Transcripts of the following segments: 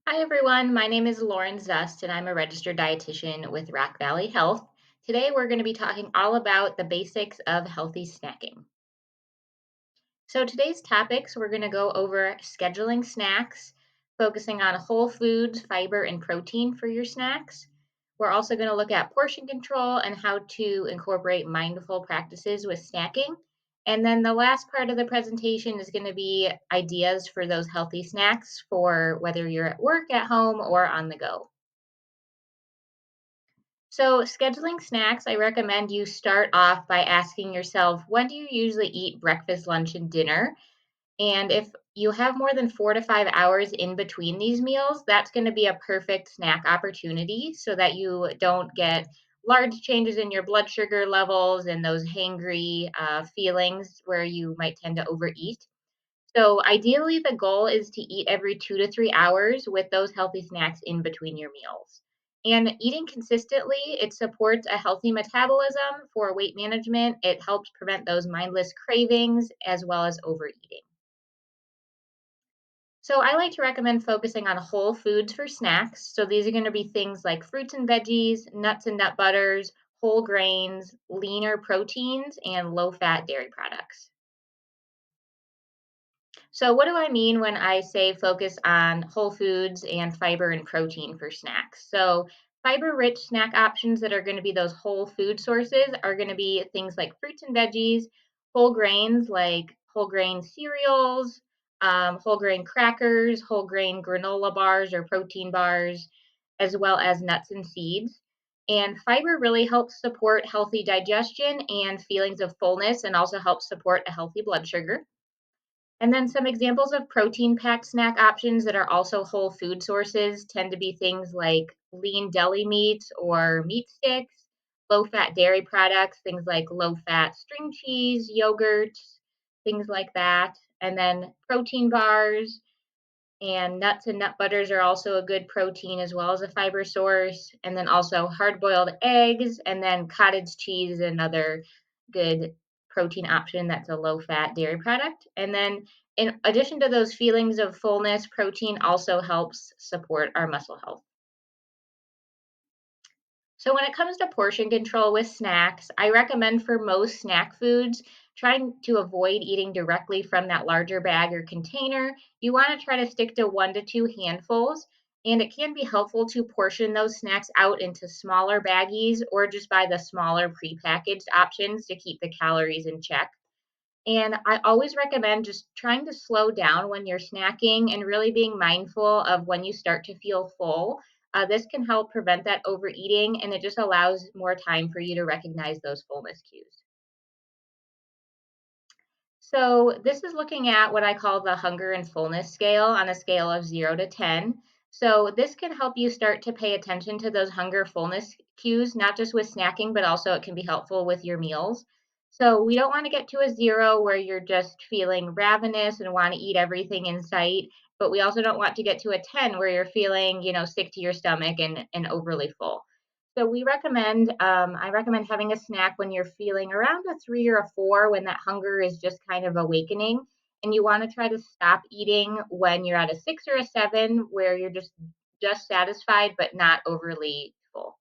Hi, everyone. My name is Lauren Zust, and I'm a registered dietitian with Rock Valley Health. Today, we're going to be talking all about the basics of healthy snacking. So, today's topics we're going to go over scheduling snacks, focusing on whole foods, fiber, and protein for your snacks. We're also going to look at portion control and how to incorporate mindful practices with snacking. And then the last part of the presentation is going to be ideas for those healthy snacks for whether you're at work, at home, or on the go. So, scheduling snacks, I recommend you start off by asking yourself, when do you usually eat breakfast, lunch, and dinner? And if you have more than 4 to 5 hours in between these meals, that's going to be a perfect snack opportunity so that you don't get large changes in your blood sugar levels and those hangry feelings where you might tend to overeat. So, ideally, the goal is to eat every 2 to 3 hours with those healthy snacks in between your meals. And eating consistently, it supports a healthy metabolism for weight management. It helps prevent those mindless cravings as well as overeating. So I like to recommend focusing on whole foods for snacks. So these are going to be things like fruits and veggies, nuts and nut butters, whole grains, leaner proteins, and low fat dairy products. So what do I mean when I say focus on whole foods and fiber and protein for snacks? So fiber rich snack options that are going to be those whole food sources are going to be things like fruits and veggies, whole grains like whole grain cereals, whole grain crackers, whole grain granola bars or protein bars, as well as nuts and seeds. And fiber really helps support healthy digestion and feelings of fullness and also helps support a healthy blood sugar. And then some examples of protein packed snack options that are also whole food sources tend to be things like lean deli meats or meat sticks, low fat dairy products, things like low fat string cheese, yogurts, things like that. And then protein bars and nuts and nut butters are also a good protein as well as a fiber source. And then also hard boiled eggs and then cottage cheese is another good protein option that's a low fat dairy product. And then in addition to those feelings of fullness, protein also helps support our muscle health. So, when it comes to portion control with snacks, I recommend for most snack foods, trying to avoid eating directly from that larger bag or container. You want to try to stick to 1 to 2 handfuls, and it can be helpful to portion those snacks out into smaller baggies or just buy the smaller prepackaged options to keep the calories in check. And I always recommend just trying to slow down when you're snacking and really being mindful of when you start to feel full. This can help prevent that overeating and it just allows more time for you to recognize those fullness cues. So, this is looking at what I call the hunger and fullness scale on a scale of 0 to 10. So, this can help you start to pay attention to those hunger fullness cues, not just with snacking, but also it can be helpful with your meals. So, we don't want to get to a 0 where you're just feeling ravenous and want to eat everything in sight, but we also don't want to get to a 10 where you're feeling, sick to your stomach and overly full. So I recommend having a snack when you're feeling around a 3 or a 4 when that hunger is just kind of awakening. And you want to try to stop eating when you're at a 6 or a 7 where you're just satisfied but not overly full.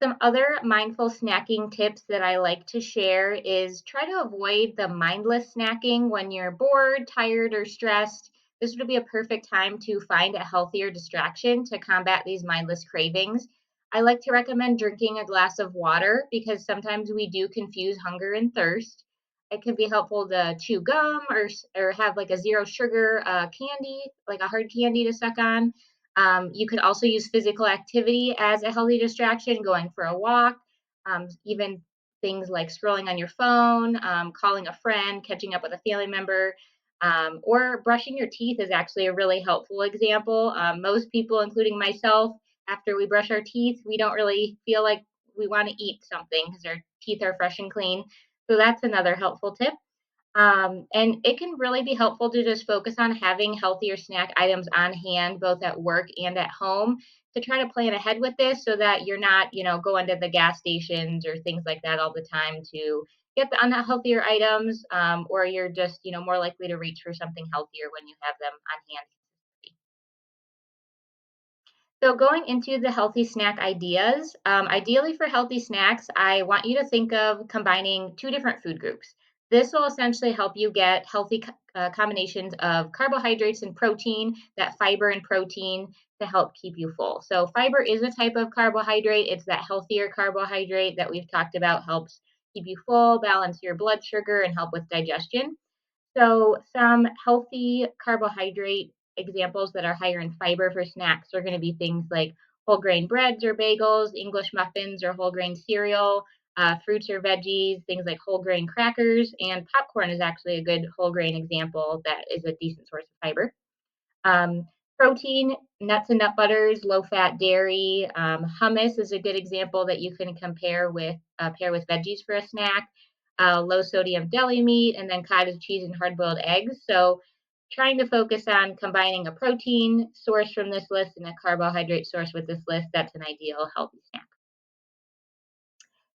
Some other mindful snacking tips that I like to share is try to avoid the mindless snacking when you're bored, tired, or stressed. This would be a perfect time to find a healthier distraction to combat these mindless cravings. I like to recommend drinking a glass of water because sometimes we do confuse hunger and thirst. It can be helpful to chew gum or have like a zero sugar candy, like a hard candy to suck on. You could also use physical activity as a healthy distraction, going for a walk, even things like scrolling on your phone, calling a friend, catching up with a family member, or brushing your teeth is actually a really helpful example. Most people, including myself, after we brush our teeth, we don't really feel like we want to eat something because our teeth are fresh and clean. So that's another helpful tip. And it can really be helpful to just focus on having healthier snack items on hand, both at work and at home, to try to plan ahead with this so that you're not, going to the gas stations or things like that all the time to get the unhealthier items, or you're just, more likely to reach for something healthier when you have them on hand. So, going into the healthy snack ideas, ideally for healthy snacks, I want you to think of combining two different food groups. This will essentially help you get healthy combinations of carbohydrates and protein, that fiber and protein to help keep you full. So, fiber is a type of carbohydrate, it's that healthier carbohydrate that we've talked about, helps keep you full, balance your blood sugar, and help with digestion. So, some healthy carbohydrate examples that are higher in fiber for snacks are going to be things like whole grain breads or bagels, English muffins or whole grain cereal, fruits or veggies, things like whole grain crackers, and popcorn is actually a good whole grain example that is a decent source of fiber. Protein, nuts and nut butters, low fat dairy. Hummus is a good example that you can compare with pair with veggies for a snack. Low sodium deli meat, and then cottage cheese and hard boiled eggs. So, trying to focus on combining a protein source from this list and a carbohydrate source with this list, that's an ideal healthy snack.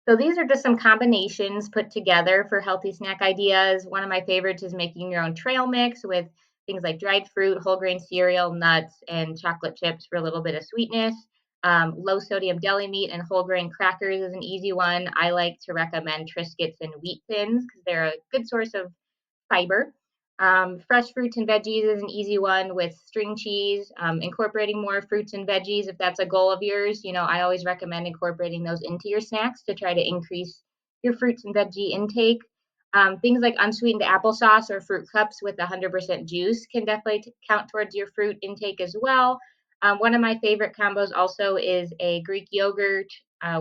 So these are just some combinations put together for healthy snack ideas. One of my favorites is making your own trail mix with things like dried fruit, whole grain cereal, nuts, and chocolate chips for a little bit of sweetness. Low sodium deli meat and whole grain crackers is an easy one. I like to recommend Triscuits and wheat thins because they're a good source of fiber. Fresh fruits and veggies is an easy one with string cheese. Incorporating more fruits and veggies, if that's a goal of yours, I always recommend incorporating those into your snacks to try to increase your fruits and veggie intake. Things like unsweetened applesauce or fruit cups with 100% juice can definitely count towards your fruit intake as well. One of my favorite combos also is a Greek yogurt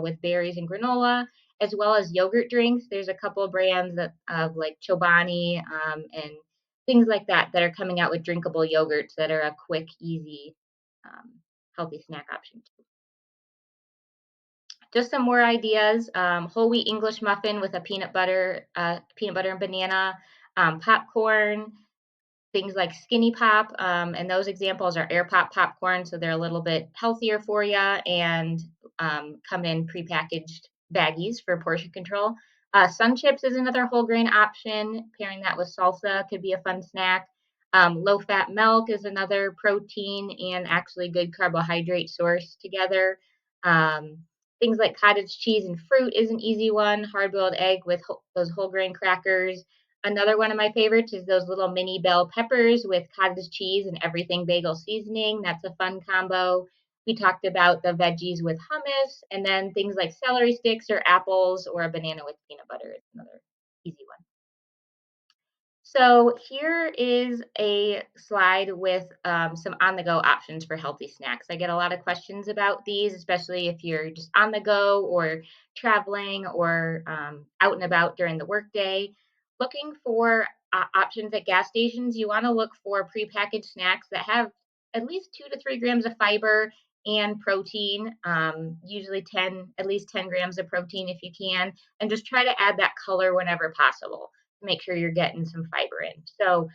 with berries and granola, as well as yogurt drinks. There's a couple of brands that of like Chobani and things like that that are coming out with drinkable yogurts that are a quick, easy, um, healthy snack option too. Just some more ideas: whole wheat English muffin with a peanut butter and banana, popcorn, things like Skinny Pop, and those examples are air pop popcorn, so they're a little bit healthier for you and come in prepackaged baggies for portion control. Sun chips is another whole grain option. Pairing that with salsa could be a fun snack. Low fat milk is another protein and actually good carbohydrate source together. Um, Things like cottage cheese and fruit is an easy one. Hard boiled egg with those whole grain crackers. Another one of my favorites is those little mini bell peppers with cottage cheese and everything bagel seasoning. That's a fun combo. We talked about the veggies with hummus, and then things like celery sticks or apples or a banana with peanut butter is another easy one. So here is a slide with some on-the-go options for healthy snacks. I get a lot of questions about these, especially if you're just on the go or traveling or out and about during the workday. Looking for options at gas stations, you want to look for prepackaged snacks that have at least 2 to 3 grams of fiber and protein, usually at least 10 grams of protein if you can, and just try to add that color whenever possible to make sure you're getting some fiber in. So,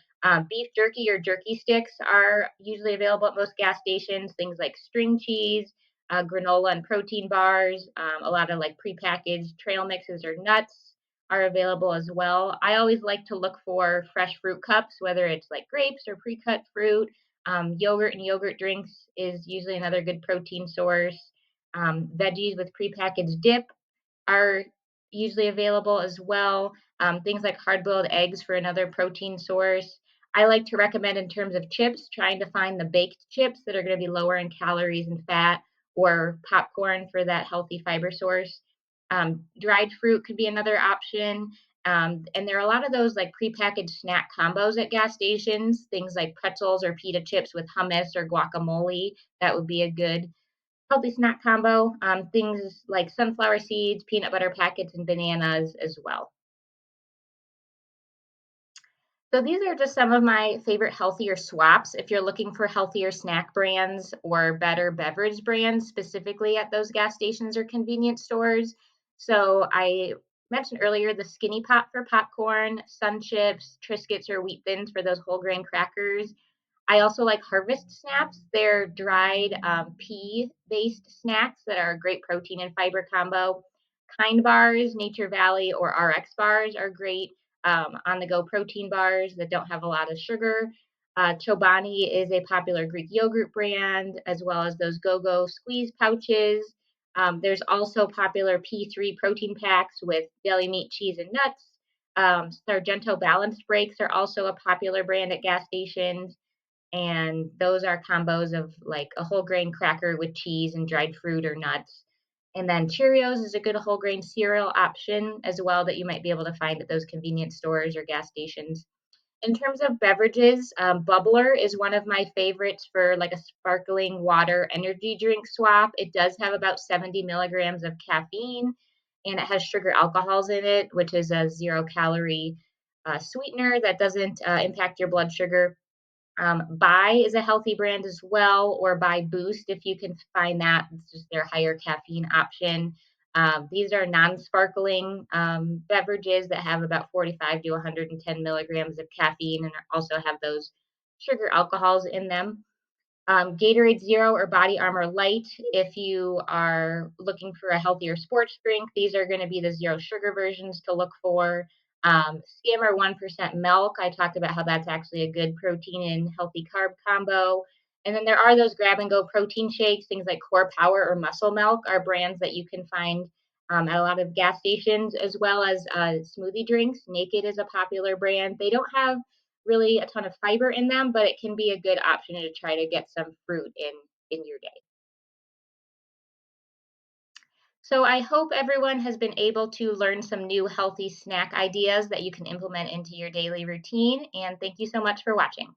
beef jerky or jerky sticks are usually available at most gas stations. Things like string cheese, granola and protein bars, a lot of like prepackaged trail mixes or nuts are available as well. I always like to look for fresh fruit cups, whether it's like grapes or pre cut fruit. Yogurt and yogurt drinks is usually another good protein source. Veggies with prepackaged dip are usually available as well. Things like hard boiled eggs for another protein source. I like to recommend, in terms of chips, trying to find the baked chips that are going to be lower in calories and fat, or popcorn for that healthy fiber source. Dried fruit could be another option. And there are a lot of those like prepackaged snack combos at gas stations, things like pretzels or pita chips with hummus or guacamole. That would be a good healthy snack combo. Things like sunflower seeds, peanut butter packets, and bananas as well. So these are just some of my favorite healthier swaps. If you're looking for healthier snack brands or better beverage brands, specifically at those gas stations or convenience stores. So I mentioned earlier the Skinny Pop for popcorn, Sun Chips, Triscuits or Wheat Thins for those whole grain crackers. I also like Harvest Snaps. They're dried pea based snacks that are a great protein and fiber combo. Kind bars, Nature Valley, or RX bars are great on the go protein bars that don't have a lot of sugar. Chobani is a popular Greek yogurt brand, as well as those Go-Go squeeze pouches. There's also popular P3 protein packs with deli meat, cheese, and nuts. Sargento Balanced Breaks are also a popular brand at gas stations, and those are combos of like a whole grain cracker with cheese and dried fruit or nuts. And then Cheerios is a good whole grain cereal option as well that you might be able to find at those convenience stores or gas stations. In terms of beverages, Bubbler is one of my favorites for like a sparkling water energy drink swap. It does have about 70 milligrams of caffeine and it has sugar alcohols in it, which is a 0 calorie sweetener that doesn't impact your blood sugar. Buy is a healthy brand as well, or Buy Boost if you can find that. It's just their higher caffeine option. These are non-sparkling beverages that have about 45 to 110 milligrams of caffeine and also have those sugar alcohols in them. Gatorade Zero or Body Armor Light, if you are looking for a healthier sports drink, these are going to be the zero sugar versions to look for. Skimmer 1% milk, I talked about how that's actually a good protein and healthy carb combo. And then there are those grab and go protein shakes, things like Core Power or Muscle Milk are brands that you can find at a lot of gas stations, as well as smoothie drinks. Naked is a popular brand. They don't have really a ton of fiber in them, but it can be a good option to try to get some fruit in your day. So I hope everyone has been able to learn some new healthy snack ideas that you can implement into your daily routine. And thank you so much for watching.